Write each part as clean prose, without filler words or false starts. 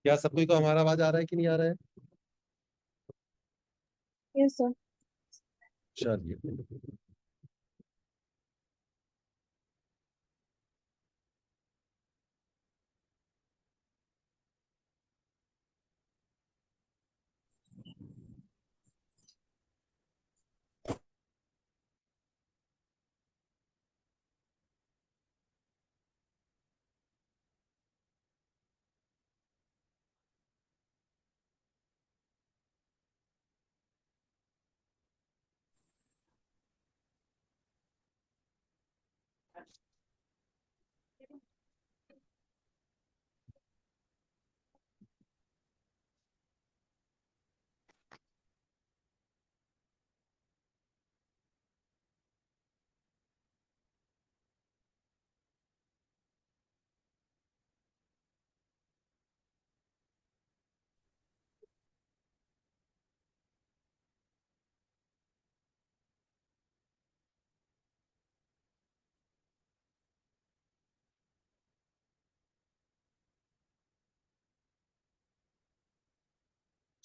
क्या सबको को हमारा आवाज आ रहा है कि नहीं आ रहा है? Yes sir. चलिए।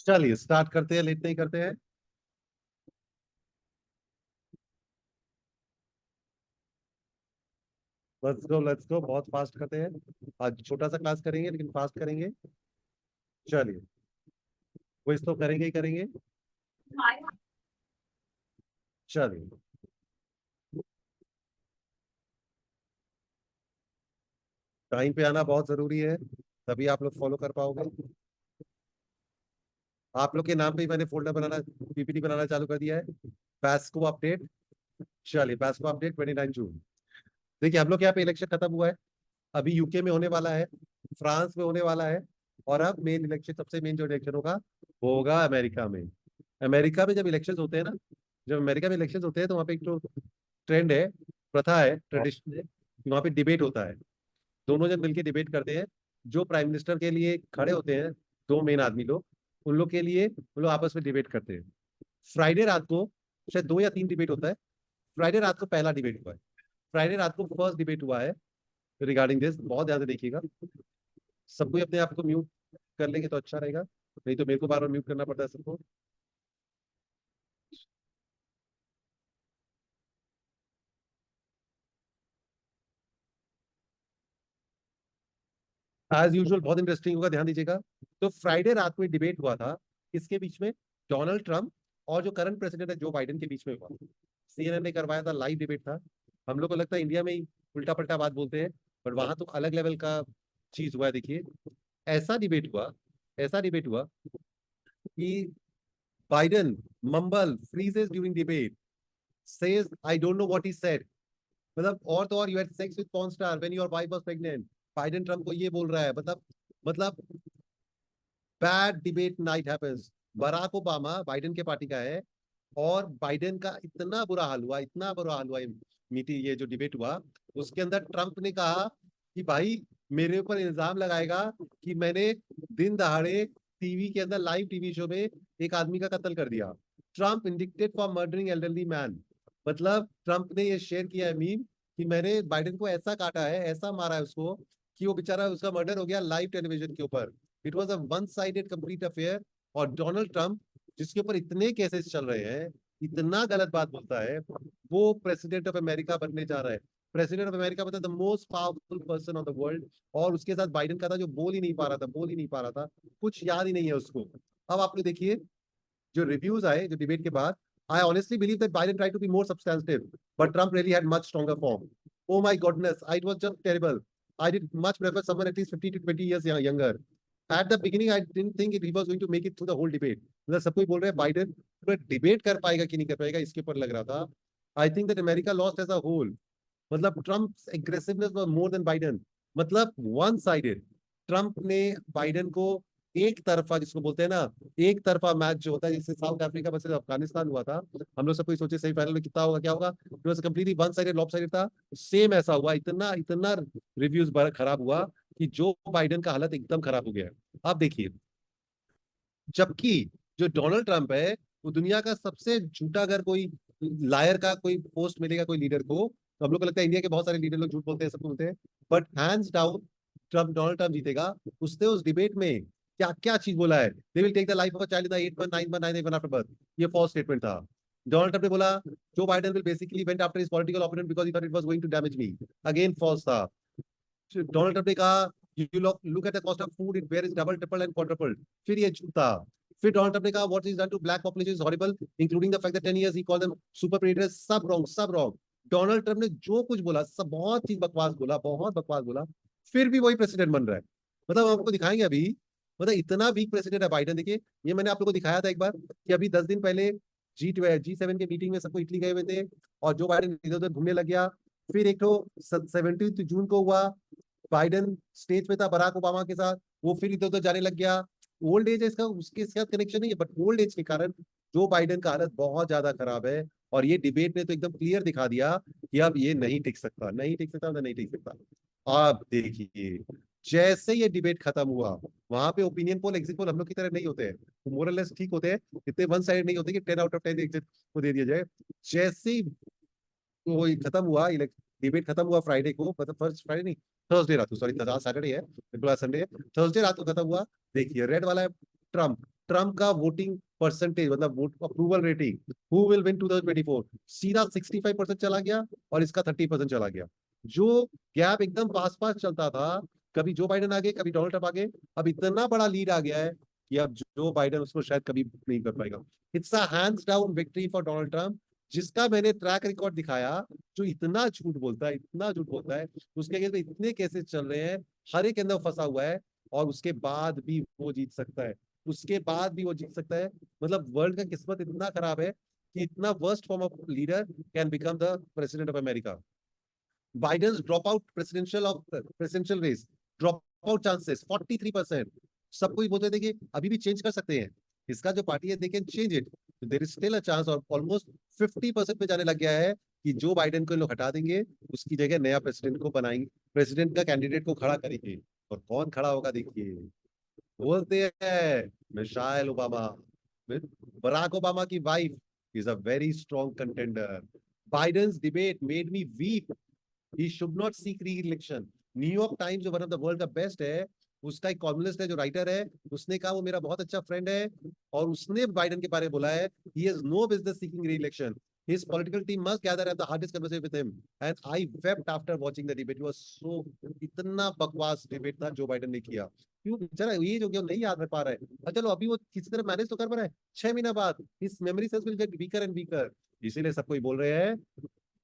चलिए स्टार्ट करते हैं, लेट नहीं करते हैं। लेट्स गो, बहुत फास्ट करते हैं। आज छोटा सा क्लास करेंगे लेकिन फास्ट करेंगे। चलिए, वो इस तो करेंगे ही करेंगे। चलिए। टाइम पे आना बहुत जरूरी है, तभी आप लोग फॉलो कर पाओगे। आप लोग के नाम पे ही मैंने फोल्डर बनाना, पीपीटी बनाना चालू कर दिया है। पैस्को अपडेट। चलिए, पैस्को अपडेट 29 जून। देखिए, हम लोग के यहाँ पे इलेक्शन खत्म हुआ है। अभी यूके में होने वाला है, फ्रांस में होने वाला है। और अब मेन इलेक्शन, सबसे मेन जो इलेक्शन होगा वो होगा अमेरिका में। अमेरिका में जब इलेक्शन होते हैं ना, जब अमेरिका में इलेक्शन होते हैं तो वहाँ पे एक तो ट्रेंड है, प्रथा है, ट्रेडिशन है कि वहाँ पे डिबेट होता है। दोनों जन मिलकर डिबेट करते हैं। जो प्राइम मिनिस्टर के लिए खड़े होते हैं, दो मेन आदमी लोग, उन लोग के लिए वो लोग आपस में डिबेट करते हैं। फ्राइडे रात को शायद 2 या 3 डिबेट होता है। फ्राइडे रात को पहला डिबेट हुआ है। फ्राइडे रात को फर्स्ट डिबेट हुआ है रिगार्डिंग दिस। बहुत ध्यान से देखिएगा। सबको अपने आप को म्यूट कर लेंगे तो अच्छा रहेगा, नहीं तो मेरे को बार बार म्यूट करना पड़ता है सबको। एज यूजुअल बहुत इंटरेस्टिंग होगा, ध्यान दीजिएगा। तो फ्राइडे रात को डिबेट हुआ था, इसके बीच में डोनाल्ड ट्रंप और जो करंट प्रेसिडेंट है जो बाइडेन के बीच में हुआ। सीएनएन ने करवाया था, लाइव डिबेट था। हम लोग को लगता है इंडिया में ही उल्टा पलटा बात बोलते हैं, बट वहां तो अलग लेवल का चीज हुआ है। देखिए, ऐसा डिबेट हुआ, ऐसा डिबेट हुआ कि Biden mumble freezes during debate, says I don't know what he said. मतलब और तो और, you had sex with porn star when your wife was pregnant. Biden Trump को ये बोल रहा है। मतलब bad debate night happens. Barack Obama Biden के पार्टी का है, और बाइडेन का इतना बुरा हाल हुआ, इतना बुरा हाल हुआ ये जो डिबेट हुआ, उसके अंदर ट्रंप ने कहा कि भाई मेरे ऊपर इल्जाम लगाएगा कि मैंने दिन दहाड़े टीवी के अंदर, लाइव टीवी शो में एक आदमी का कत्ल कर दिया। Trump indicted for murdering elderly man. मतलब ट्रंप ने ये शेयर किया है मीम कि मैंने बाइडेन को ऐसा काटा है, ऐसा मारा है उसको, कि वो बेचारा, उसका मर्डर हो गया लाइव टेलीविजन के ऊपर। It was a one sided complete affair. और डोनाल्ड ट्रंप, जिसके ऊपर इतने केसेस चल रहे हैं, इतना गलत बात बोलता है, वो प्रेसिडेंट ऑफ अमेरिका बनने जा रहा है। प्रेसिडेंट ऑफ अमेरिका मतलब the most powerful person of the world. और उसके साथ बाइडेन का था, जो बोल ही नहीं पा रहा था, बोल ही नहीं पा रहा था, कुछ याद ही नहीं है उसको। अब आपने देखिए जो रिव्यूज आए जो डिबेट के बाद, I honestly believe that Biden tried to be more substantive, but Trump really had much stronger form. Oh my goodness, it was just terrible. I did much prefer someone at least 50 to 20 years younger. At the beginning, I didn't think he was going to make it through the whole debate. मतलब सब कोई बोल रहे हैं Biden पूरा debate कर पाएगा कि नहीं कर पाएगा, इसके ऊपर लग रहा था। I think that America lost as a whole. मतलब Trump aggressiveness was more than Biden. मतलब वन साइडेड। ट्रम्प ने बाइडेन को एक तरफा, जिसको बोलते हैं ना, एक तरफा मैच जो होता है, जिससे साउथ अफ्रीका वर्सेस अफगानिस्तान हुआ था। हम लोग सब कोई सोचे सेमीफाइनल में कितना होगा, क्या होगा। It was completely one sided, lop sided था। सेम ऐसा हुआ। इतना इतना रिव्यूज खराब हुआ कि जो बाइडेन का हालत एकदम खराब हो गया है। आप देखिए, जबकि जो डोनाल्ड ट्रंप है, वो दुनिया का सबसे झूठा, अगर कोई लायर का कोई पोस्ट मिलेगा कोई लीडर को, तो हम लोग को लगता है इंडिया के बहुत सारे लीडर लोग झूठ बोलते हैं, सब बोलते हैं, but hands down Trump, Donald Trump जीतेगा। उसने उस डिबेट में क्या क्या चीज बोला है, they will take the life of a child in the 8 month 9 month 9 even after birth, ये फॉल्स स्टेटमेंट था। डोनाल्ड ट्रम्प ने बोला Joe Biden will basically went after his political opponent because he thought it was going to damage me, again false था। Donald Trump ने कहा you look at the cost of food it were is double triple and quadruple, फिर ये झूठा। फिर Donald Trump ने कहा what is done to black population is horrible including the fact that 10 years he called them super predators, सब wrong सब wrong. Donald Trump ने जो कुछ बोला सब बहुत चीज बकवास बोला, बहुत बकवास बोला, फिर भी वही प्रेसिडेंट बन रहा है। मतलब हम आपको दिखाएंगे अभी, मतलब इतना वीक प्रेसिडेंट है बाइडेन। देखिए ये मैंने आप लोगों को दिखाया था एक बार कि अभी 10 दिन पहले G7 के मीटिंग में सबको इटली गए हुए थे और जो बाइडेन इधर उधर घूमने लग गया। फिर एक तो 17 जून को हुआ, बाइडेन स्टेज पे था बराक ओबामा के साथ, वो फिर इधर उधर जाने लग गया। ओल्ड एज है इसका, उसके साथ कनेक्शन नहीं है, बट ओल्ड एज के कारण जो बाइडेन का हालत बहुत ज्यादा खराब है। और ये डिबेट ने तो एकदम क्लियर दिखा दिया कि अब ये नहीं टिक सकता, नहीं टिक सकता, नहीं टिक सकता। आप देखिए जैसे ये डिबेट खत्म हुआ, वहां पे ओपिनियन पोल एग्जिट पोल हम लोग की तरह नहीं होते हैं, मोरलेस ठीक होते हैं, इतने वन साइड नहीं होते कि 10 out of 10 एग्जिट को दे दिया जाए। जैसे ही वो खत्म हुआ, डिबेट खत्म हुआ फ्राइडे को, मतलब फर्स्ट फ्राइडे नहीं, थर्सडे रात को, सॉरी सैटरडे है, बिल्कुल संडे है, थर्सडे रात को खत्म हुआ। देखिए रेड वाला है ट्रम्प, ट्रम्प का वोटिंग परसेंटेज मतलब vote approval rating who will win 2024 सीधा 65% चला गया और इसका 30% चला गया। जो गैप एकदम पास पास चलता था, कभी जो बाइडेन आगे कभी डोनाल्ड ट्रम्प आगे, अब इतना बड़ा लीड आ गया है कि अब जो बाइडेन उसको शायद कभी नहीं कर पाएगा। It's a hands down victory for Donald Trump, जिसका मैंने ट्रैक रिकॉर्ड दिखाया। जो इतना झूठ बोलता है, इतना झूठ बोलता है, उसके अगेंस्ट में इतने केसेस चल रहे हैं, हर एक के अंदर फंसा हुआ है, और उसके बाद भी वो जीत सकता है, उसके बाद भी वो जीत सकता है। मतलब वर्ल्ड का किस्मत इतना खराब है कि इतना worst form of leader can become the president of America. Biden drop out presidential race, drop out chances 43%। सब कोई बोलते थे कि अभी भी चेंज कर सकते हैं, इसका जो पार्टी है they can change it, there is still a chance, और ऑलमोस्ट 50% पे जाने लग गया है कि जो बाइडेन को लोग हटा देंगे, उसकी जगह नया प्रेसिडेंट को बनाएंगे, प्रेसिडेंट का कैंडिडेट को खड़ा करेंगे। और कौन खड़ा होगा देखिए, बोलते हैं मिशाइल ओबामा, बराक ओबामा की wife is a very strong contender. बाइडेन्स debate made me weep, he should not seek री इलेक्शन। न्यूयॉर्क टाइम्स जो वन ऑफ द वर्ल्ड का बेस्ट है, उसका एक कॉलमनिस्ट है जो राइटर है, उसने कहा वो मेरा बहुत अच्छा फ्रेंड है, और उसने बाइडेन के बारे में बोला है he has no business seeking reelection, his political team must gather at the hardest conversation with him, and I wept after watching the debate. It was so, इतना बकवास डिबेट था जो बाइडेन ने किया। क्यों बेचारा ये जो नहीं याद रख पा रहा है, चलो अभी वो किसी तरह मैनेज तो कर पा रहा है, 6 महीना बाद his memory cells will get weaker and weaker. इसीलिए सब कोई बोल रहे हैं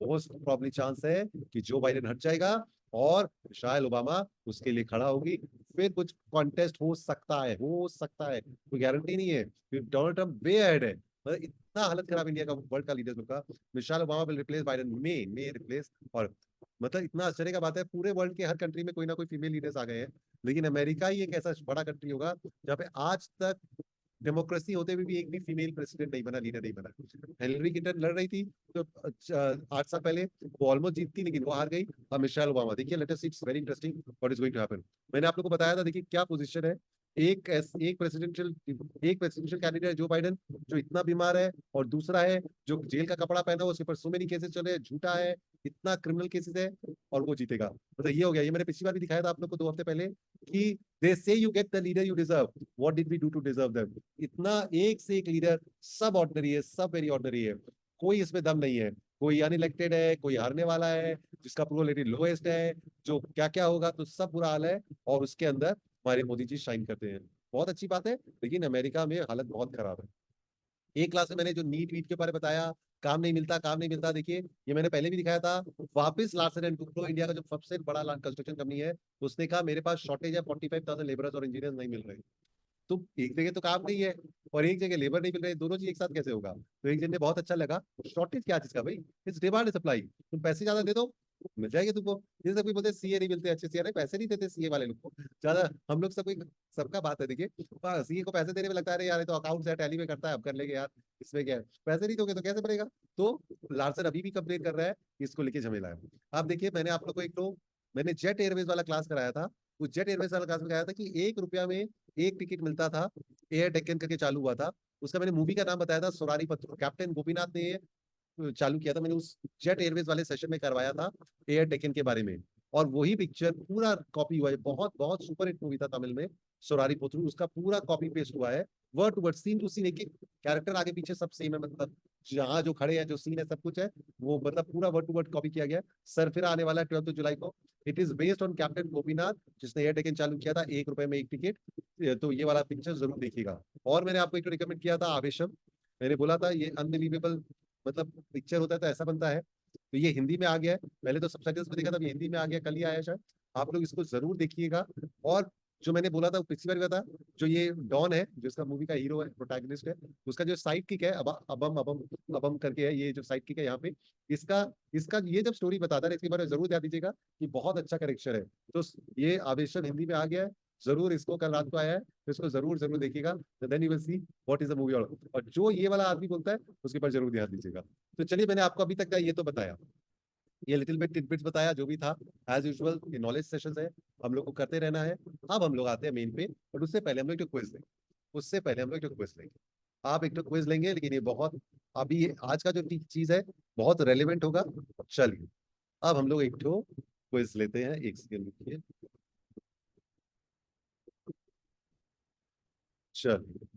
मोस्ट प्रॉब्ली चांस है कि जो बाइडेन हट जाएगा और मिशाइल ओबामा उसके लिए खड़ा होगी, फिर कुछ कॉन्टेस्ट हो सकता है, हो सकता है, कोई गारंटी नहीं है। फिर डोनाल्ड ट्रम्प वे अहेड है, मतलब इतना हालत खराब इंडिया का, वर्ल्ड का लीडर्स का। Michelle Obama will replace Biden, may replace. और मतलब इतना आश्चर्य का बात है, पूरे वर्ल्ड के हर कंट्री में कोई ना कोई फीमेल लीडर्स आ गए हैं, लेकिन अमेरिका ही एक ऐसा बड़ा कंट्री होगा जहाँ पे आज तक डेमोक्रेसी होते हुए भी एक भी फीमेल प्रेसिडेंट नहीं बना, लीडर नहीं बना। हिलरी क्लिंटन लड़ रही थी तो 8 साल पहले, वो ऑलमोस्ट जीतती लेकिन वो हार गई। अब मिशेल ओबामा, देखिए let us see, it's very interesting what is going to happen. मैंने आप लोगों को बताया था, देखिए क्या पोजीशन है। एक प्रेसिडेंशियल कैंडिडेट जो बाइडेन, जो इतना बीमार है, और दूसरा है जो जेल का कपड़ा पहना हुआ, उसके ऊपर सो मेनी केसेस चल रहे हैं, झूठा है, इतना क्रिमिनल केसेस है, और वो जीतेगा। मतलब ये हो गया, ये मैंने पिछली बार भी दिखाया था आप लोग को 2 हफ्ते पहले कि they say you get the leader you deserve, what did we do to deserve them. इतना एक से एक लीडर, सब ऑर्डिनरी है, सब वेरी ऑर्डिनरी है, कोई इसमें दम नहीं है, कोई अनइलेक्टेड है, कोई हारने वाला है, जिसका प्रोबेबिलिटी लोएस्ट है, जो क्या क्या होगा, तो सब बुरा हाल है। और उसके अंदर हमारे मोदी जी शाइन करते हैं, बहुत अच्छी बात है। लेकिन अमेरिका में हालत बहुत खराब है। एक क्लास में मैंने जो नीट वीट के बारे में बताया, काम नहीं मिलता, काम नहीं मिलता, देखिए ये मैंने पहले भी दिखाया था। वापस लार्सन एंड टुब्रो, इंडिया का जो सबसे बड़ा कंस्ट्रक्शन कंपनी है, उसने कहा मेरे पास शॉर्टेज है, 45,000 लेबरर्स और इंजीनियर नहीं मिल रहे। तो एक जगह तो काम नहीं है और एक जगह लेबर नहीं मिल रही, दोनों चीज एक साथ कैसे होगा। तो एक जन ने बहुत अच्छा लगा, शॉर्टेज क्या चीज का भाई, इट्स डिमांड एंड सप्लाई, तुम पैसे ज्यादा दे दो मिल जाएगी तुमको। जैसे कोई बोलते सीए नहीं मिलते, अच्छे सीए नहीं, पैसे नहीं देते सीए वाले लोग को ज्यादा। हम लोग सब सबका बात है, देखिए सीए को पैसे देने में लगता है यार ये तो अकाउंट है, टैली में करता है, अब कर लेंगे यार, इसमें क्या है, पैसे नहीं दोगे तो कैसे बनेगा। तो लार्सन अभी भी कंप्लेन कर रहा है, इसको लेके झमेला है। आप देखिए मैंने आप लोग को एक तो मैंने जेट एयरवेज वाला क्लास कराया था, उस जेट एयरवेज वाला क्लास में कराया था कि 1 रुपया में एक टिकट मिलता था, एयर डेक्कन करके चालू हुआ था। उसका मैंने मूवी का नाम बताया था, सोनारी पत्थर, कैप्टन गोपीनाथ ने चालू किया था, मैंने उस जेट एयरवेज वाले सेशन में करवाया था एयर डेक्कन के बारे में। और वही पिक्चर पूरा कॉपी हुआ है, बहुत बहुत सुपर हिट मूवी था तमिल में, सोरारी पोथरू, उसका पूरा कॉपी पेस्ट हुआ है, word to word, scene to scene, एक एक कैरेक्टर आगे पीछे सब सेम है, मतलब जहाँ जो खड़े हैं, जो सीन है, सब कुछ है, वो मतलब पूरा वर्ड टू वर्ड कॉपी किया गया है। सरफिरा आने वाला है 12 जुलाई को। It is based on captain Gopinath, जिसने एयर टेकन चालू किया था, 1 रुपए में 1 टिकट। तो ये वाला पिक्चर जरूर देखिएगा। और मैंने आपको एक रिकमेंड किया था आवेशम, मैंने बोला था ये अनबिलीवेबल मतलब पिक्चर होता है तो ऐसा बनता है, तो ये हिंदी में आ गया है। पहले तो सबटाइटल्स में देखा था, ये हिंदी में आ गया, कल ही आया शायद। आप लोग इसको जरूर देखिएगा। और जो मैंने बोला था पिछली बार भी था, जो ये डॉन है, जो इसका मूवी का हीरो है, प्रोटैगनिस्ट है, उसका जो साइड किक है, अबम अबम अबम करके है, ये जो साइड किक है यहाँ पे, इसका इसका ये जब स्टोरी बताता है, इसके बारे में जरूर ध्यान दीजिएगा कि बहुत अच्छा करेक्टर है। तो ये आवेशम हिंदी में आ गया है, जरूर इसको, कल रात को आया है, तो इसको जरूर जरूर देखिएगा। Then you will see what is the movie. और जो ये वाला आदमी बोलता है उसके ऊपर जरूर ध्यान दीजिएगा। तो चलिए, मैंने आपको अभी तक का ये तो बताया, ये लिटिल बिट टिडबिट्स बताया जो भी था। एज यूजुअल ये नॉलेज सेशंस है, हम लोग को करते रहना है। अब हम लोग आते हैं मेन पे, और उससे पहले हम लोग एक क्विज लेंगे। उससे पहले हम लोग एक क्विज लेंगे। आप एक क्विज लेंगे, लेकिन ये बहुत, अभी ये आज का जो चीज है बहुत रेलिवेंट होगा। चलिए, अब हम लोग एक क्विज लेते हैं, एक सेकंड रुकिए। चलिए,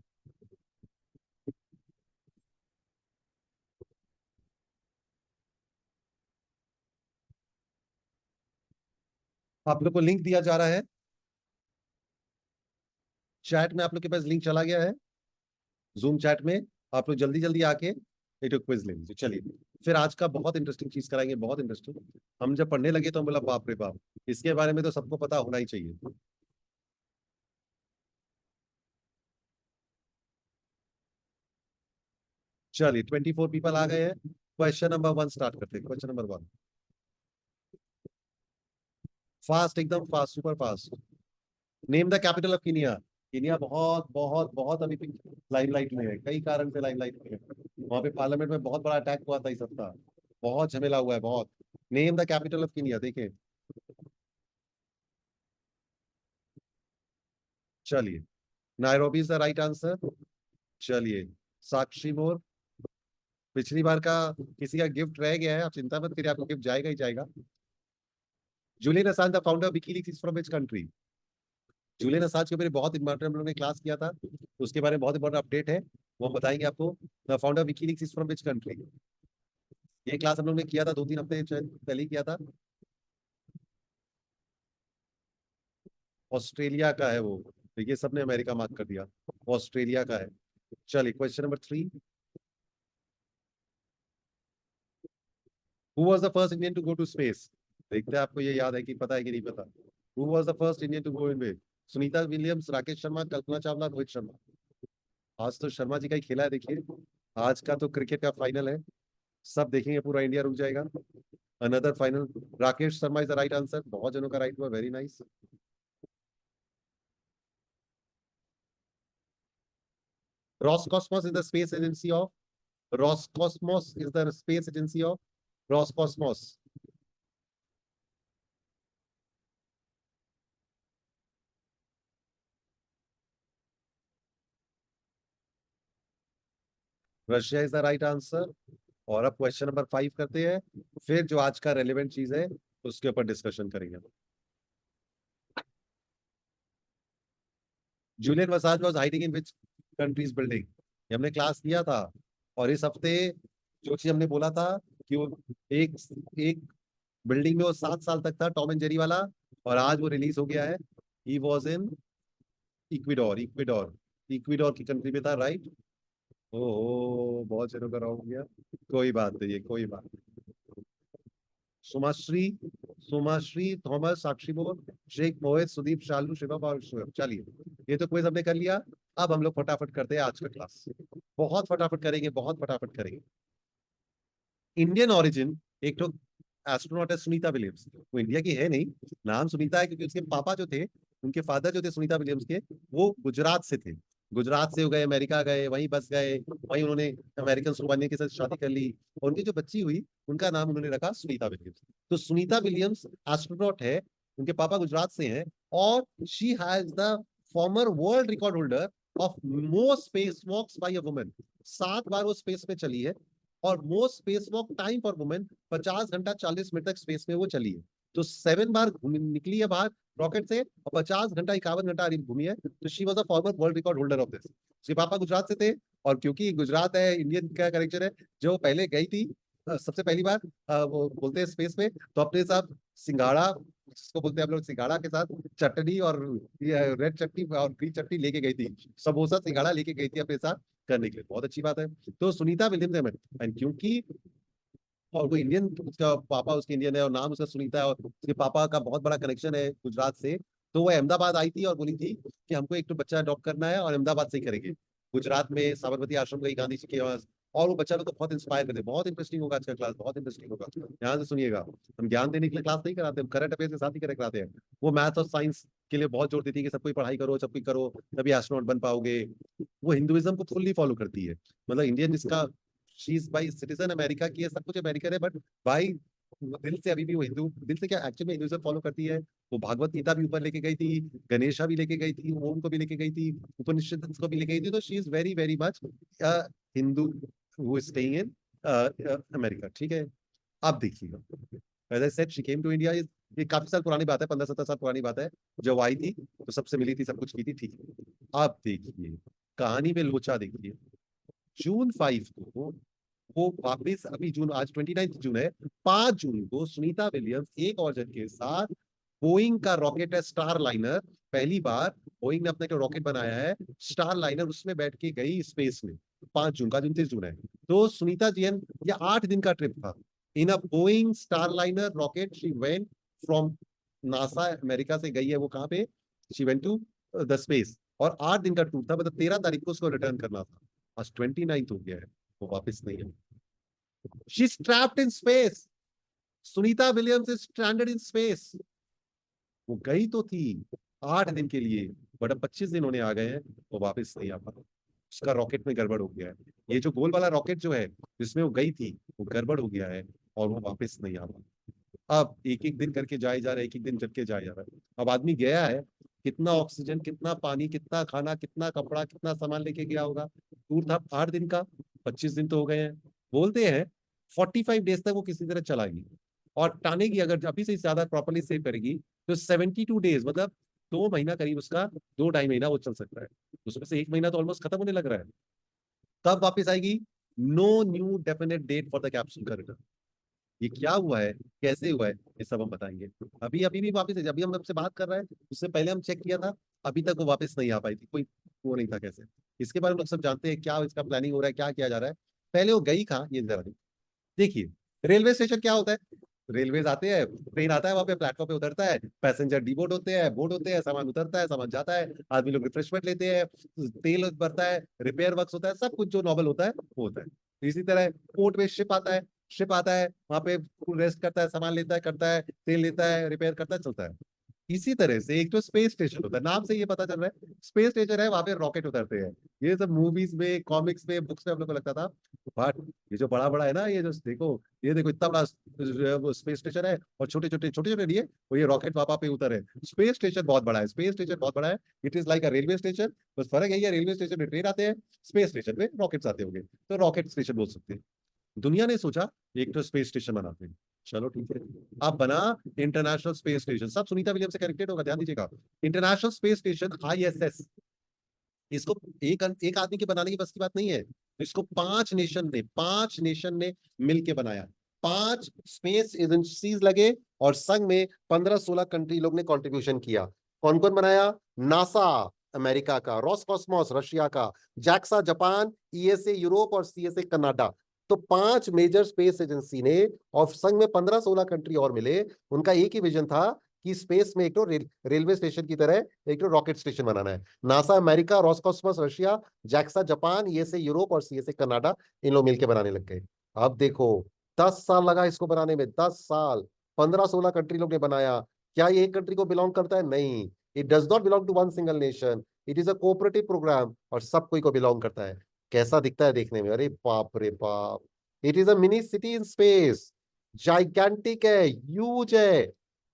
आप लोग को लिंक दिया जा रहा है चैट में, आप लोग के पास लिंक चला गया है जूम चैट में। आप लोग जल्दी जल्दी आके एक क्विज ले लीजिए। चलिए, फिर आज का बहुत इंटरेस्टिंग चीज कराएंगे, बहुत इंटरेस्टिंग। हम जब पढ़ने लगे तो हम बोला बाप रे बाप, इसके बारे में तो सबको पता होना ही चाहिए। चलिए, 24 पीपल आ गए हैं। क्वेश्चन नंबर 1 स्टार्ट करते हैं। क्वेश्चन नंबर 1, फास्ट, एकदम fast, super fast. Name the capital of Kenya. Kenya बहुत बहुत बहुत अभी लाइमलाइट में है, कई कारण से लाइमलाइट में है। वहां पे पार्लियामेंट में बहुत बड़ा अटैक हुआ था इस सप्ताह, बहुत झमेला हुआ है बहुत। Name the capital of Kenya, देखें। चलिए, Nairobi is the right answer. चलिए, साक्षी मोर। पिछली बार का किसी का गिफ्ट रह गया है, आप चिंता मत करिए, आपको गिफ्ट जाएगा ही जाएगा। Julian Assange the founder of WikiLeaks is from which country. Julian Assange के ऊपर बहुत इंपॉर्टेंट हम लोगों ने क्लास किया था, तो उसके बारे में बहुत इंपॉर्टेंट अपडेट है, वो हम बताएंगे आपको। The founder of WikiLeaks is from which country. ये क्लास हम लोग ने किया था 2-3 हफ्ते शायद पहले ही किया था। ऑस्ट्रेलिया का है वो, देखिए सबने अमेरिका मार्क कर दिया, ऑस्ट्रेलिया का है। चलिए, question number 3, who was the first Indian to go to space. देखते हैं आपको ये याद है कि पता है कि नहीं पता। Who was the first Indian to go in way. Sunita Williams, Rakesh Sharma, Kalpana Chawla, Rohit Sharma. आज तो शर्मा जी का ही खेला है, देखिए। आज का तो क्रिकेट का फाइनल है, सब देखेंगे, पूरा इंडिया रुक जाएगा। Another final. Rakesh Sharma is the right answer, बहुत जनों का राइट हुआ, very nice. Roscosmos is the space agency of, Roscosmos is the space agency of, Roscosmos। Russia is the right answer. और अब क्वेश्चन नंबर 5 करते हैं, फिर जो आज का रेलिवेंट चीज है उसके ऊपर डिस्कशन करेंगे। जूलियन वसाज was hiding in which countries building. ये हमने क्लास किया था। और इस हफ्ते जो चीज हमने बोला था कि वो एक एक बिल्डिंग में वो 7 साल तक था, टॉम एंड जेरी वाला, और आज वो रिलीज हो गया है। He was in Ecuador, Ecuador, Ecuador की कंट्री में था, राइट। ओहो, बहुत जगह का रहा गया। कोई बात नहीं है, कोई बात नहीं। सुमाश्री, सुमाश्री, थॉमस, साक्षी मोर, शेख मोहित, सुदीप, शालू, शिवम और शुएब। चलिए, ये तो क्विज हमने कर लिया। अब हम लोग फटाफट करते हैं आज का क्लास, बहुत फटाफट करेंगे, बहुत फटाफट करेंगे। इंडियन ओरिजिन एक तो एस्ट्रोनॉट है सुनीता विलियम्स, वो इंडिया की है नहीं, नाम सुनीता है क्योंकि उसके पापा जो थे, उनके फादर जो थे सुनीता विलियम्स के, वो गुजरात से थे। गुजरात से हो गए, अमेरिका गए, वहीं बस गए, वहीं उन्होंने अमेरिकन सुरबानिया के साथ शादी कर ली, और उनकी जो बच्ची हुई उनका नाम उन्होंने रखा सुनीता विलियम्स। तो सुनीता विलियम्स एस्ट्रोनॉट है, उनके पापा गुजरात से हैं, और she has the former world record holder of most space walks by a woman. 7 बार वो स्पेस में चली है, और most space walk time for women 50 घंटा 40 मिनट तक स्पेस में वो चली है। तो 7 बार निकली है बाहर, रॉकेट से, और 50 घंटा 51 घंटा घूमी है। तो she was a former world record holder of this. उसके पापा गुजरात से थे, और क्योंकि गुजरात है, इंडियन का कनेक्शन है, जो पहले गई थी सबसे पहली बार वो बोलते हैं स्पेस में, तो अपने साथ सिंगाड़ा, जिसको बोलते हैं हम लोग सिंगाड़ा के साथ चटनी और रेड चटनी और ग्रीन चटनी लेके गई थी, समोसा सिंगाड़ा लेके गई थी अपने साथ करने के लिए। बहुत अच्छी बात है। तो सुनीता विलियम्स, एंड क्योंकि और वो इंडियन, उसका पापा उसके इंडियन है और नाम उसका सुनीता है, और उसके पापा का बहुत बड़ा कनेक्शन है गुजरात से, तो वो अहमदाबाद आई थी और बोली थी कि हमको एक तो बच्चा अडॉप्ट करना है और अहमदाबाद से ही करेंगे। गुजरात में साबरमती आश्रम गई गांधी जी के पास, और वो बच्चा लोग को बहुत इंस्पायर करते। बहुत इंटरेस्टिंग होगा आज का क्लास, बहुत इंटरेस्टिंग होगा, ध्यान से सुनिएगा। हम ज्ञान देने के लिए क्लास नहीं कराते, हम करंट अफेयर्स के साथ ही कराते हैं। वो मैथ और साइंस के लिए बहुत जोर देती है कि सब कोई पढ़ाई करो, सब कोई करो, तभी एस्ट्रोनॉट बन पाओगे। वो हिंदुइज्म को फुल्ली फॉलो करती है, मतलब इंडियन इसका, she is by citizen America की है, सब कुछ अमेरिकन है, बट भाई दिल से अभी भी वो हिंदू, दिल से क्या एक्चुअली में हिंदुइज्म फॉलो करती है। वो भागवत गीता भी ऊपर लेके गई थी, गणेशा भी लेके गई थी, ओम को भी लेके गई थी, उपनिषद को भी लेके गई थी। तो she is very very much Hindu who is staying in America, ठीक है। आप देखिएगा, as I said she came to India, ये काफी साल पुरानी बात है, 15-17 साल पुरानी बात है। जब आई थी तो सबसे मिली थी, सब कुछ की थी, ठीक है। आप देखिए, कहानी में लोचा देखिए, जून 5 को वो वापिस, अभी जून, आज 29 जून है, 5 जून को सुनीता विलियम्स एक और जन के साथ बोइंग का रॉकेट है स्टार लाइनर, पहली बार बोइंग ने अपना एक रॉकेट बनाया है स्टार लाइनर, उसमें बैठ के गई स्पेस में। 5 जून का, 29 जून है। तो सुनीता जी, ये 8 दिन का ट्रिप था। In a Boeing Starliner rocket she went from NASA, America से गई है वो कहाँ पे, she went to the space, और 8 दिन का टूर था, मतलब 13 तारीख को उसको रिटर्न करना था। आज 29 हो गया है, वो वापस नहीं है। She is trapped in space, Sunita Williams is stranded in space. वो गई तो थी 8 दिन के लिए, बट अब 25 दिन होने आ गए हैं, वो वापस नहीं आ पा। उसका रॉकेट में गड़बड़ हो गया है। ये जो गोल वाला रॉकेट जो है जिसमें वो गई थी, वो गड़बड़ हो गया है, और वो वापस नहीं आ पा। अब एक एक दिन करके जाए जा रहा है, एक एक दिन करके जाए जा रहा है। अब आदमी गया है, कितना ऑक्सीजन, कितना पानी, कितना खाना, कितना कपड़ा, कितना सामान लेके गया होगा। टूर था 8 दिन का, 25 दिन तो हो गए हैं। बोलते हैं 45 डेज तक वो किसी तरह चलाएगी, और टानेगी अगर अभी से ज्यादा प्रॉपरली सेव करेगी, तो 72 डेज, मतलब 2 महीना करीब उसका, 2-2.5 महीना वो चल सकता है। उसमें से 1 महीना तो ऑलमोस्ट खत्म होने लग रहा है। कब वापस आएगी? No new definite date for the capsule का रिटर्न। ये क्या हुआ है, कैसे हुआ है, ये सब हम बताएंगे। अभी अभी भी वापस है, अभी हम आपसे बात कर रहे हैं, उससे पहले हम चेक किया था, अभी तक वो वापस नहीं आ पाई थी, कोई वो नहीं था कैसे। इसके बारे में लोग सब जानते हैं, क्या इसका प्लानिंग हो रहा है, क्या किया जा रहा है। पहले वो गई कहाँ, ये जरा देखिए। रेलवे स्टेशन क्या होता है, रेलवे आते हैं, ट्रेन आता है, वहां पे प्लेटफॉर्म पे उतरता है, पैसेंजर डीबोर्ड होते हैं, बोर्ड होते हैं, सामान उतरता है, सामान जाता है, आदमी लोग रिफ्रेशमेंट लेते हैं, तेल भरता है, रिपेयर वर्क्स होता है, सब कुछ जो नॉर्मल होता है वो होता है। इसी तरह पोर्ट में शिप आता है, वहां पे रेस्ट करता है, सामान लेता है, करता है, तेल लेता है, रिपेयर करता है, चलता है। इसी तरह से एक तो स्पेस स्टेशन होता है, नाम से ये पता चल रहा है स्पेस स्टेशन है, वहां पे रॉकेट उतरते हैं। ये सब मूवीज में, कॉमिक्स में, बुक्स में हम लोग को लगता था, बट ये जो बड़ा बड़ा है ना, ये जो देखो, ये देखो इतना बड़ा स्पेस स्टेशन है, और छोटे छोटे नहीं है, वो ये रॉकेट वहां पे उतर है। स्पेस स्टेशन बहुत बड़ा है, स्पेस स्टेशन बहुत बड़ा है। It is like a railway station, बस फर्क यही है, रेलवे स्टेशन में ट्रेन आते हैं, स्पेस स्टेशन में रॉकेट्स आते होंगे, तो रॉकेट स्टेशन बोल सकते हैं। दुनिया ने सोचा एक तो स्पेस स्टेशन बनाते हैं, चलो ठीक है। अब बना इंटरनेशनल स्पेस स्टेशन, सब सुनीता विलियम्स से कनेक्टेड होगा, ध्यान दीजिएगा। इंटरनेशनल स्पेस स्टेशन ISS, इसको एक आदमी के बनाने की बस की बात नहीं है। इसको 5 नेशन ने मिलके बनाया। 5 स्पेस एजेंसीज लगे, और संग में 15-16 कंट्री लोग ने कंट्रीब्यूशन किया। कौन कौन बनाया? नासा अमेरिका का, रॉसकॉस्मोस रशिया का, जैक्सा जापान, ESA यूरोप और CSA कनाडा। तो 5 मेजर स्पेस एजेंसी ने, और संग में 15-16 कंट्री और मिले। उनका एक ही विजन था कि स्पेस में एक तो रेलवे स्टेशन की तरह एक तो रॉकेट स्टेशन बनाना है। NASA America, Roscosmos Russia, JAXA Japan, ESA Europe और CSA कनाडा, इन लोग मिलकर बनाने लग गए। अब देखो, 10 साल लगा इसको बनाने में, 10 साल, 15-16 कंट्री लोग ने बनाया। क्या ये एक कंट्री को बिलोंग करता है? नहीं, it does not belong to one single nation, it is a cooperative programme, और सब कोई को बिलोंग करता है। कैसा दिखता है देखने में? अरे बाप रे बाप, it is a mini city in space, gigantic है, ह्यूज है।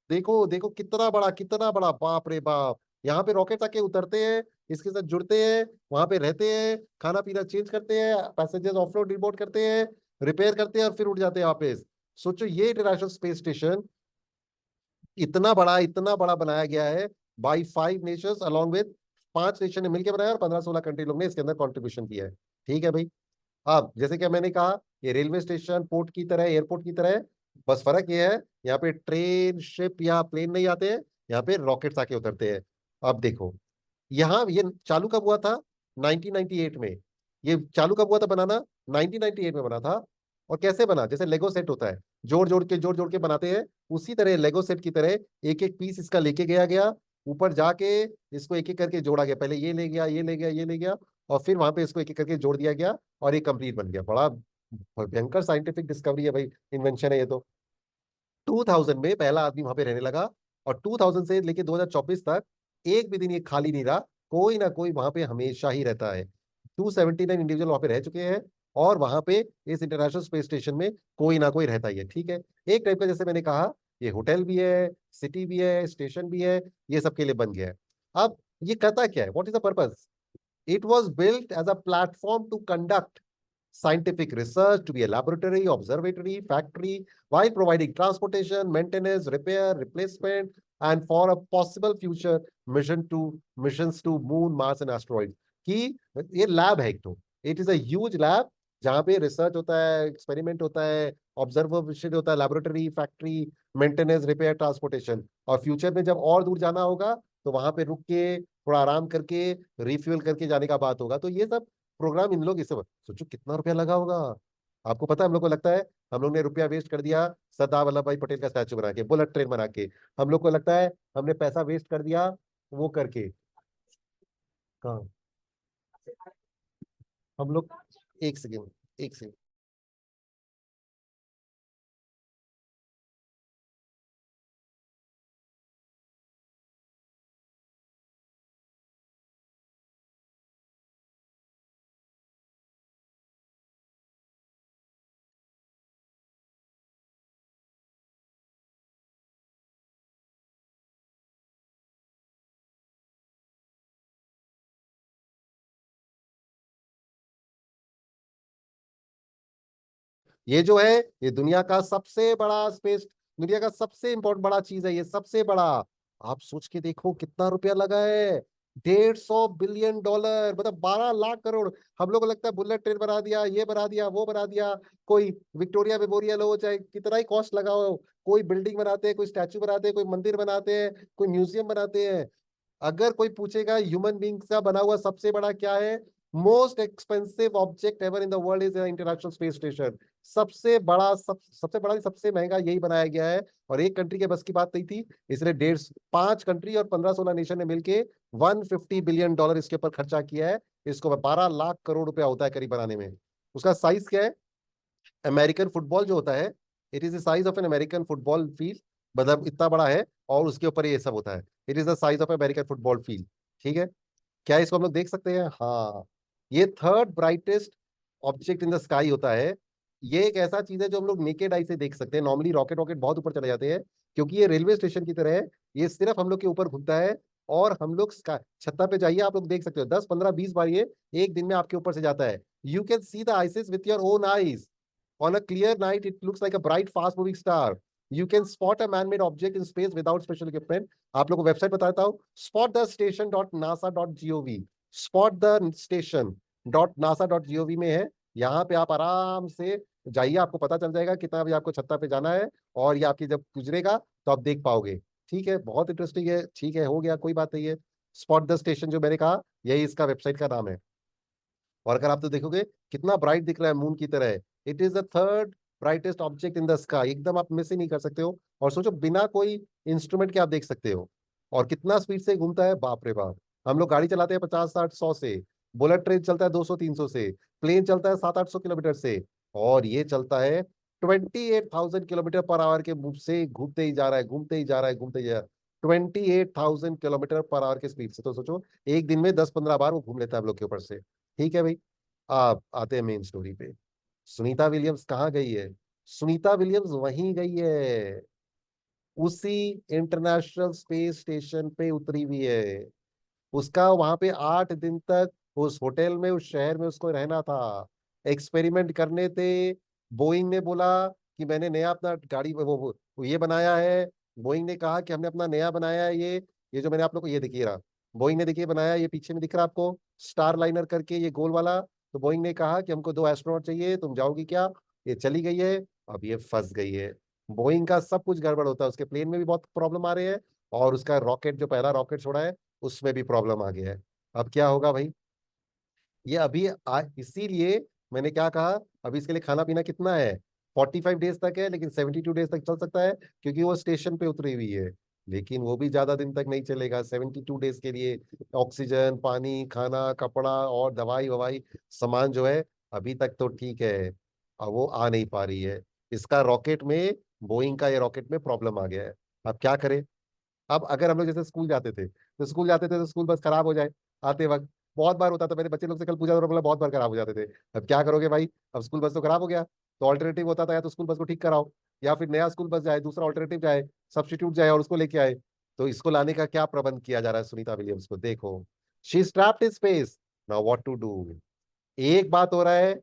देखो देखो कितना बड़ा, बाप रे बाप। यहाँ पे रॉकेट आके उतरते हैं, इसके साथ जुड़ते हैं, वहां पे रहते हैं, खाना पीना चेंज करते हैं, पैसेंजर्स ऑफलोड रिपोर्ट करते हैं, रिपेयर करते हैं, और फिर उड़ जाते हैं वापस। सोचो ये इंटरनेशनल स्पेस स्टेशन इतना बड़ा बनाया गया है by 5 Nations along with 5 nation ने मिलकर बनाया और 15-16 कंट्री लोग ने इसके अंदर कंट्रीब्यूशन किया है। ठीक है भाई। अब जैसे कि मैंने कहा, ये रेलवे स्टेशन पोर्ट की तरह, एयरपोर्ट की तरह है। बस फर्क ये है, यहाँ पे ट्रेन शिप या प्लेन नहीं आते हैं, यहाँ पे रॉकेट्स आके उतरते हैं। अब देखो, यहाँ ये चालू कब हुआ था? 1998 में। ये चालू कब हुआ था बनाना? 1998 में बना था। और कैसे बना? जैसे लेगो सेट होता है, जोड़ जोड़ के बनाते हैं, उसी तरह लेगो सेट की तरह एक एक पीस इसका लेके गया गया, ऊपर जाके इसको एक एक करके जोड़ा गया। पहले ये ले गया, ये ले गया, ये ले गया, और फिर वहां पे इसको एक एक करके जोड़ दिया गया, और ये कंप्लीट बन गया। बड़ा भयंकर साइंटिफिक डिस्कवरी है भाई, इन्वेंशन है ये तो। 2000 में पहला आदमी वहां पे रहने लगा, और 2000 से लेके 2024 तक एक भी दिन ये खाली नहीं रहा। कोई ना कोई वहां पे हमेशा ही रहता है। 279 इंडिविजुअल वहां पे रह चुके हैं, और वहां पे इस इंटरनेशनल स्पेस स्टेशन में कोई ना कोई रहता ही है। ठीक है, एक टाइप का, जैसे मैंने कहा, ये होटल भी है, सिटी भी है, स्टेशन भी है, ये सबके लिए बन गया है। अब ये करता क्या है? What is the purpose? It was built as a platform to conduct scientific research, to be a laboratory, observatory, factory, while providing transportation, maintenance, repair, replacement, and for a possible future missions to moon, Mars, and asteroids. कि ये lab है एक तो, it is a huge lab, जहाँ पे research होता है, experiment होता है, ऑब्जर्वेशन होता है, laboratory, factory, maintenance, repair, transportation. और फ्यूचर में जब और दूर जाना होगा, तो वहां पे रुक के थोड़ा आराम करके रिफ्यूल करके जाने का बात होगा। तो ये सब प्रोग्राम इन लोग, इसे सोचो कितना रुपया लगा होगा। आपको पता है, हम लोग को लगता है हम लोग ने रुपया वेस्ट कर दिया सरदार वल्लभ भाई पटेल का स्टैचू बना के, बुलेट ट्रेन बना के। हम लोग को लगता है हमने पैसा वेस्ट कर दिया वो करके। कहाँ? हम लोग, एक सेकेंड, एक सेकेंड। ये जो है, ये दुनिया का सबसे बड़ा स्पेस, दुनिया का सबसे इंपॉर्टेंट बड़ा चीज है, ये सबसे बड़ा। आप सोच के देखो कितना रुपया लगा है। 150 बिलियन डॉलर, मतलब 12 लाख करोड़। हम लोग को लगता है बुलेट ट्रेन बना दिया, ये बना दिया, वो बना दिया, कोई विक्टोरिया मेमोरियल हो, चाहे कितना ही कॉस्ट लगा हो, कोई बिल्डिंग बनाते हैं, कोई स्टैचू बनाते हैं, कोई मंदिर बनाते हैं, कोई म्यूजियम बनाते हैं। अगर कोई पूछेगा ह्यूमन बींग का बना हुआ सबसे बड़ा क्या है, most expensive object ever in the world is international space station. सबसे बड़ा, सबसे महंगा यही बनाया गया है। और एक कंट्री के बस की बात नहीं थी, इसलिए 5 कंट्री और 15-16 नेशन ने मिलके 150 बिलियन डॉलर इसके ऊपर खर्चा किया है। इसको 12 लाख करोड़ रुपया होता है करीब बनाने में। उसका साइज क्या है? अमेरिकन फुटबॉल जो होता है, it is the size of an American football field, मतलब इतना बड़ा है। और उसके ऊपर ये सब होता है, it is the size of American football field. ठीक है, क्या इसको हम लोग देख सकते हैं? हाँ, ये third brightest object in the sky होता है। ये एक ऐसा चीज है जो हम लोग नेकेड आई से देख सकते हैं। नॉर्मली रॉकेट वॉकेट बहुत ऊपर चले जाते हैं, क्योंकि ये रेलवे स्टेशन की तरह है। ये सिर्फ हम लोग के ऊपर घूमता है, और हम लोग छत्ता पे जाइए, आप लोग देख सकते हो 10, 15, 20 बार ये एक दिन में आपके ऊपर से जाता है। You can see the ISIS with your own eyes. On a clear night, it looks like a bright, fast-moving star. You can spot a man-made object in space without special equipment. आप लोगों को website बताता हूँ, spotthestation.nasa.gov। spotthestation.nasa.gov में है। यहाँ पे आप आराम से जाइए, आपको पता चल जाएगा कितना बजे आपको छत्ता पे जाना है, और ये आपकी जब गुजरेगा तो आप देख पाओगे। ठीक है, बहुत इंटरेस्टिंग है। ठीक है, हो गया, कोई बात नहीं है। स्पॉट द स्टेशन जो मैंने कहा, यही इसका वेबसाइट का नाम है। और अगर आप तो देखोगे कितना ब्राइट दिख रहा है, मून की तरह। It is the third brightest object in the sky, एकदम आप मिस ही नहीं कर सकते हो। और सोचो, बिना कोई इंस्ट्रूमेंट के आप देख सकते हो। और कितना स्पीड से घूमता है, बाप रे बाप। हम लोग गाड़ी चलाते हैं 50, 60, 100 से, बुलेट ट्रेन चलता है 200, 300 से, प्लेन चलता है 700, 800 किलोमीटर से, और ये चलता है 28,000 किलोमीटर पर आवर के मुंह से, घूमते ही जा रहा है, घूमते ही जा रहा है, घूमते ही जा रहा है। 28,000 किलोमीटर पर आवर के स्पीड से। तो सोचो, एक दिन में 10, 15 बार वो घूम लेता है हम लोग के ऊपर से। ठीक है भाई, आप आते हैं मेन स्टोरी पे। सुनीता विलियम्स कहाँ गई है? सुनीता विलियम्स वहीं गई है, उसी इंटरनेशनल स्पेस स्टेशन पे उतरी हुई है। उसका वहां पे 8 दिन तक उस होटल में, उस शहर में उसको रहना था, एक्सपेरिमेंट करने थे। बोइंग ने बोला कि मैंने नया अपना गाड़ी वो ये बनाया है, बोइंग ने कहा कि हमने अपना नया बनाया है ये जो मैंने आप लोग को ये दिखिए रहा, बोइंग ने देखिए बनाया, ये पीछे में दिख रहा आपको स्टार लाइनर करके ये गोल वाला। तो बोइंग ने कहा कि हमको 2 एस्ट्रोनॉट चाहिए, तुम जाओगी क्या? ये चली गई है, अब ये फंस गई है। बोइंग का सब कुछ गड़बड़ होता है, उसके प्लेन में भी बहुत प्रॉब्लम आ रही है, और उसका रॉकेट जो पहला रॉकेट छोड़ा है उसमें भी प्रॉब्लम आ गया है। अब क्या होगा भाई? ये अभी इसीलिए मैंने क्या कहा, अभी इसके लिए खाना पीना कितना है, 45 डेज तक है, लेकिन 72 डेज तक चल सकता है, क्योंकि वो स्टेशन पे उतरी हुई है। लेकिन वो भी ज्यादा दिन तक नहीं चलेगा 72 डेज के लिए। ऑक्सीजन, पानी, खाना, कपड़ा और दवाई ववाई सामान जो है, अभी तक तो ठीक है, अब वो आ नहीं पा रही है। इसका रॉकेट में, बोइंग का ये रॉकेट में प्रॉब्लम आ गया है। अब क्या करें? अब अगर हम लोग जैसे स्कूल जाते थे, तो स्कूल जाते थे तो स्कूल बस खराब हो जाए आते वक्त, बहुत बार होता था, मेरे बच्चे लोग से कल पूछा तो बोला बहुत बार खराब हो जाते थे। अब क्या करोगे भाई? अब स्कूल बस तो खराब हो गया, तो ऑल्टरनेटिव होता था या तो स्कूल बस को ठीक कराओ, या फिर नया स्कूल बस जाए, दूसरा ऑल्टरनेटिव जाए, सब्स्टिट्यूट जाए और उसको लेके आए। तो इसको लाने का क्या प्रबंध किया जा रहा है सुनीता विलियम्स को देखो, she strapped in space, now what to do. एक बात हो रहा है,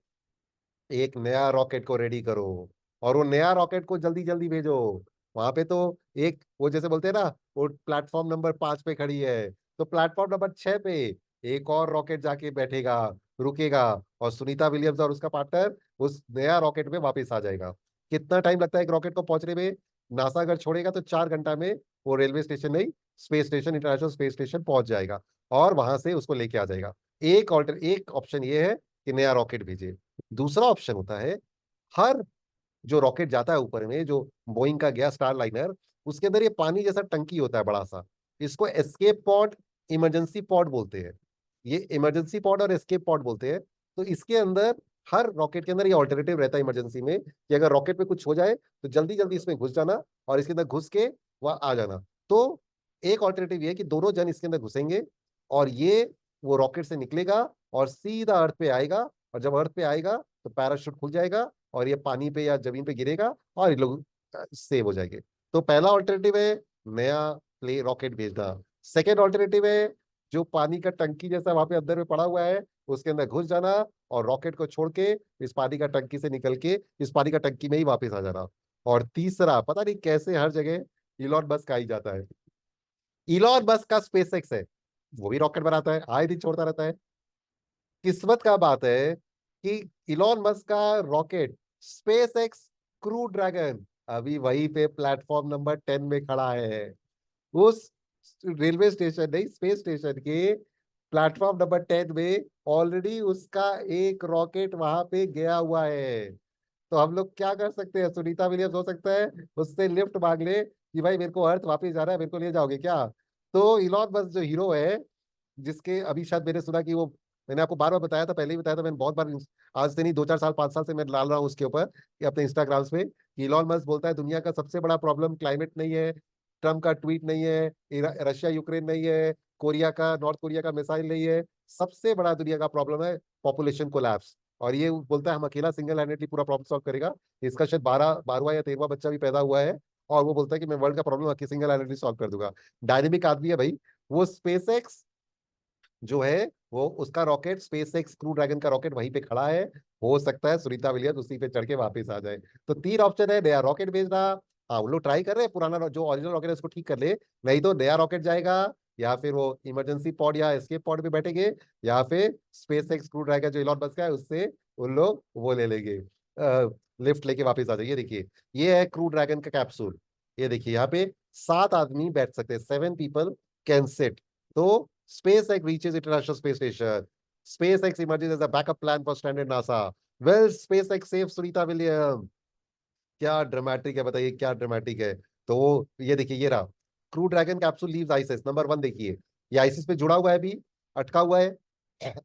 एक नया रॉकेट को रेडी करो, और वो नया रॉकेट को जल्दी जल्दी भेजो। वहां पे तो एक वो जैसे बोलते हैं ना, वो प्लेटफॉर्म नंबर 5 पे खड़ी है, तो प्लेटफॉर्म नंबर 6 पे एक और रॉकेट जाके बैठेगा, रुकेगा, और सुनीता विलियम्स और उसका पार्टनर उस नया रॉकेट में वापस आ जाएगा। कितना टाइम लगता है एक रॉकेट को पहुंचने में? नासा अगर छोड़ेगा तो 4 घंटा में वो रेलवे स्टेशन नहीं, space station, international space station पहुंच जाएगा, और वहां से उसको लेके आ जाएगा। एक ऑप्शन ये है कि नया रॉकेट भेजे। दूसरा ऑप्शन होता है, हर जो रॉकेट जाता है ऊपर में, जो बोइंग का गया स्टार लाइनर, उसके अंदर ये पानी जैसा टंकी होता है बड़ा सा, इसको एस्केप पॉड, इमरजेंसी पॉड बोलते हैं। ये इमरजेंसी पॉड और एस्केप पॉड बोलते हैं। तो इसके अंदर, हर रॉकेट के अंदर ये ऑल्टरनेटिव रहता है इमरजेंसी में, कि अगर रॉकेट पे कुछ हो जाए तो जल्दी जल्दी इसमें घुस जाना, और इसके अंदर घुस के वह आ जाना। तो एक ऑल्टरनेटिव ये है कि दोनों जन इसके अंदर घुसेंगे, और ये वो रॉकेट से निकलेगा और सीधा अर्थ पे आएगा, और जब अर्थ पे आएगा तो पैराशूट खुल जाएगा, और ये पानी पे या जमीन पे गिरेगा, और ये लोग सेव हो जाएंगे। तो पहला ऑल्टरनेटिव है नया प्ले रॉकेट भेजना। सेकेंड ऑल्टरनेटिव है जो पानी का टंकी जैसा वहां पे अंदर में पड़ा हुआ है, उसके अंदर घुस जाना, और रॉकेट को छोड़ के इस पानी का टंकी से निकल के इस पानी का टंकी में ही वापस आ जाना। और तीसरा, पता नहीं कैसे हर जगह इलॉन मस्क आ ही जाता है। इलॉन मस्क का स्पेस एक्स है, वो भी रॉकेट बनाता है, आए दिन छोड़ता रहता है। किस्मत का बात है कि इलॉन मस्क का rocket space x crew dragon अभी वहीं पे प्लेटफॉर्म नंबर 10 में खड़ा है। उस रेलवे स्टेशन नहीं, स्पेस स्टेशन के प्लेटफॉर्म नंबर 10 में ऑलरेडी उसका एक रॉकेट वहां पे गया हुआ है। तो हम लोग क्या कर सकते हैं? सुनीता विलियम्स हो सकता है उससे लिफ्ट मांग ले कि भाई मेरे को अर्थ वापस जाना है, मेरे को ले जाओगे क्या? तो इलॉन मस्क जो हीरो है, जिसके अभी शायद मैंने सुना कि वो, मैंने आपको बार बार बताया था, पहले ही बताया था मैंने बहुत बार, आज से नहीं 2 4 साल 5 साल से मैं डाल रहा हूँ उसके ऊपर कि अपने इंस्टाग्राम पे, कि इलॉन मस्क बोलता है दुनिया का सबसे बड़ा प्रॉब्लम क्लाइमेट नहीं है, ट्रम्प का ट्वीट नहीं है, रशिया यूक्रेन नहीं है, कोरिया का, नॉर्थ कोरिया का मिसाइल नहीं है, सबसे बड़ा दुनिया का प्रॉब्लम है पॉपुलेशन कोलैप्स। और ये बोलता है हम अकेला सिंगल हैंडेडली पूरा प्रॉब्लम सॉल्व करेगा। इसका शायद 12वां या 13वां बच्चा भी पैदा हुआ है, और वो बोलता है कि मैं वर्ल्ड का प्रॉब्लम सिंगल हैंडेडली सॉल्व कर दूंगा। डायनेमिक आदमी है भाई। वो स्पेस एक्स जो है, वो उसका rocket, space x crew dragon का रॉकेट वहीं पे खड़ा है। हो सकता है सुनीता विलियम्स उसी पे चढ़ के वापस आ जाए। तो 3 ऑप्शन है, नया रॉकेट भेजना, हाँ वो लोग ट्राई कर रहे हैं, पुराना जो ओरिजिनल रॉकेट है उसको ठीक कर ले, नहीं तो नया रॉकेट जाएगा, या फिर वो इमरजेंसी पॉड या एस्केप पॉड में बैठेंगे, या फिर स्पेस एक्स क्रू ड्रैगन जो इलॉन मस्क का है उससे उन लोग वो ले लेंगे, लिफ्ट लेके वापस आ जाइए। देखिए, ये है क्रू ड्रैगन का कैप्सूल। ये देखिए यहाँ पे 7 आदमी बैठ सकते हैं, 7 पीपल कैन सिट। तो SpaceX reaches International Space Station. SpaceX emerges as a backup plan for stranded NASA. Well, SpaceX saves Sunita Williams. क्या ड्रामेटिक है, बताइए क्या ड्रामेटिक है। तो वो ये देखिए, ये रहा crew dragon capsule leaves ISIS number 1, देखिए ये आइसिस पे जुड़ा हुआ है, अभी अटका हुआ है,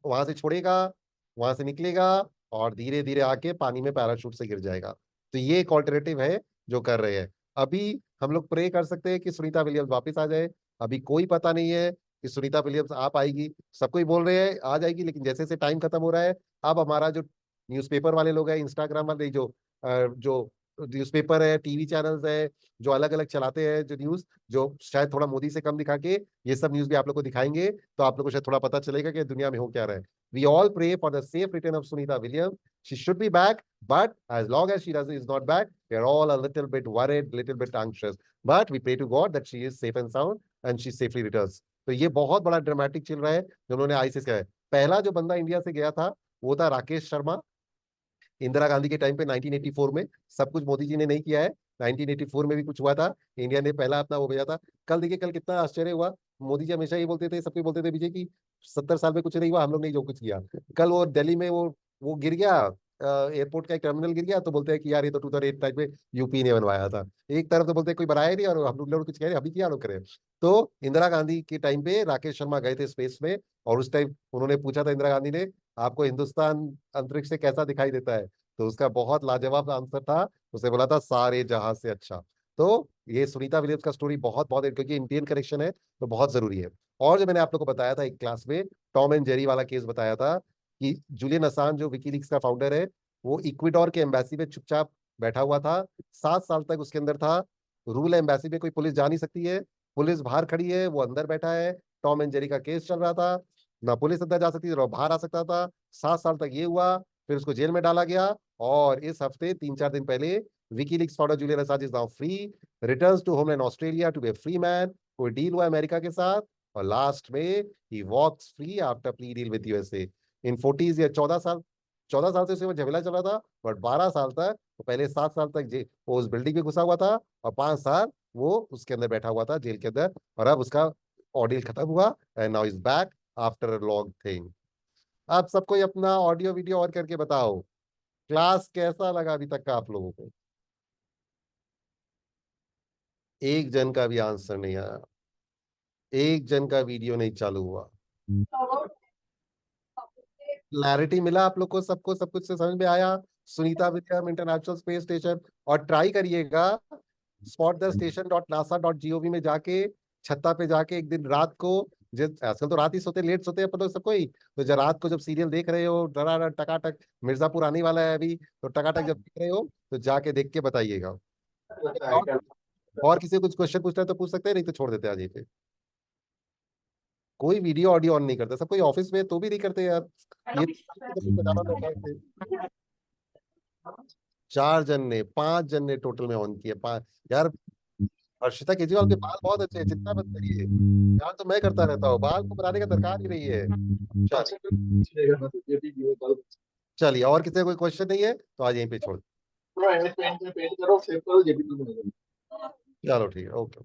वहां से छोड़ेगा, वहां से निकलेगा, और धीरे धीरे आके पानी में पैराशूट से गिर जाएगा। तो ये एक ऑल्टरनेटिव है जो कर रहे हैं। अभी हम लोग प्रे कर सकते हैं कि सुनीता विलियम्स वापस आ जाए। अभी कोई पता नहीं है कि सुनीता विलियम्स आ पाएगी, सब कोई बोल रहे हैं आ जाएगी, लेकिन जैसे जैसे टाइम खत्म हो रहा है, अब हमारा जो न्यूज़पेपर वाले लोग हैं, इंस्टाग्राम वाले जो न्यूज़पेपर है, टीवी चैनल्स है, जो अलग अलग चलाते हैं जो न्यूज, जो शायद थोड़ा मोदी से कम दिखा के ये सब न्यूज भी आप लोग को दिखाएंगे, तो आप लोग को शायद थोड़ा पता चलेगा कि दुनिया में हो क्या रहा है। We all pray for the safe return of Sunita Williams. She should be back, but as long as she is not back, we are all a little bit worried, little bit anxious, but we pray to God that she is safe and sound and she safely returns। तो ये बहुत बड़ा dramatic चल रहा है जो उन्होंने ISIS का है। पहला जो बंदा इंडिया से गया था वो था राकेश शर्मा, इंदिरा गांधी के टाइम पे 1984 में। सब कुछ मोदी जी ने नहीं किया है, 1984 में भी कुछ हुआ था, इंडिया ने पहला अपना वो भेजा था। कल देखिए कल कितना आश्चर्य हुआ, मोदी जी हमेशा ये बोलते थे, सबके बोलते थे विजय की 70 साल में कुछ नहीं हुआ, हम लोग ने जो कुछ किया। कल वो दिल्ली में वो गिर गया, एयरपोर्ट का एक टर्मिनल गिर गया, तो बोलते हैं कि यार ये तो 2008 टाइम में यूपी ने बनवाया था। एक तरफ तो बोलते हैं कोई बनाया नहीं और हम लोग कुछ कह रहे हैं, अभी क्या लोग करें। तो इंदिरा गांधी के टाइम पे राकेश शर्मा गए थे स्पेस में, और उस टाइम उन्होंने पूछा था इंदिरा गांधी ने, आपको हिंदुस्तान अंतरिक्ष से कैसा दिखाई देता है, तो उसका बहुत लाजवाब आंसर था, उसने बोला था सारे जहां से अच्छा। तो ये सुनीता विलियम्स का स्टोरी बहुत बहुत, क्योंकि इंडियन कनेक्शन है तो बहुत जरूरी है। और जो मैंने आप लोग को बताया था एक क्लास में, टॉम एंड जेरी वाला केस बताया था, कि जूलियन असान जो विकीलीक्स का फाउंडर है, वो इक्वेडोर के एम्बेसी में चुपचाप बैठा हुआ था, 7 साल तक उसके अंदर था। रूल एम्बेसी में कोई पुलिस जा नहीं सकती है, पुलिस बाहर खड़ी है, वो अंदर बैठा है, टॉम एंड जेरी का केस चल रहा था, ना पुलिस अंदर जा सकती थी ना बाहर आ सकता था। 7 साल तक ये हुआ, फिर उसको जेल में डाला गया। और इस हफ्ते 3-4 दिन पहले WikiLeaks founder Julian Assange is now free, returns to homeland Australia to be a free man. कोई डील हुआ अमेरिका के साथ, और लास्ट में he walks free after plea deal with USA. In 40 या 14 साल, 14 साल से उसमें झमेला चल रहा था, बट 12 साल तक, तो पहले 7 साल तक वो उस बिल्डिंग में घुसा हुआ था, और 5 साल वो उसके अंदर बैठा हुआ था जेल के अंदर, और अब उसका ऑर्डियल खत्म हुआ, and now is back after a long thing. आप सबको अपना ऑडियो वीडियो और करके बताओ, क्लास कैसा लगा अभी तक का आप लोगों को। एक जन का भी आंसर नहीं आया, एक जन का वीडियो नहीं चालू हुआ। क्लैरिटी मिला आप लोग को, सबको सब कुछ से समझ में आया। Sunita William international space station, और ट्राई करिएगा spotthestation.nasa.gov में जाके, छत्ता पे जाके एक दिन रात को, जिस आजकल तो रात ही सोते, लेट सोते हैं अपन लोग सबको ही, तो जब रात को जब सीरियल देख रहे हो, डरा टकाटक, मिर्जापुर आने वाला है अभी, तो टकाटक जब देख रहे हो तो जाके देख के बताइएगा। और किसी को कुछ क्वेश्चन पूछना है तो पूछ सकते हैं, नहीं तो छोड़ देते हैं आज यहीं पे। कोई वीडियो ऑडियो ऑन नहीं करता, सब कोई ऑफिस में तो भी नहीं करते यार, ये तो कुछ बताना पड़ता है। 4 जन ने, 5 जन ने टोटल में ऑन किया, 5 यार। हर्षिता केजरीवाल के बाल बहुत अच्छे हैं, जितना मत करिए यार, तो मैं करता रहता हूँ, बाल को बनाने का दरकार ही नहीं है। चलिए, और किसी का कोई क्वेश्चन नहीं है तो आज यहीं पे छोड़, चलो ठीक है, ओके।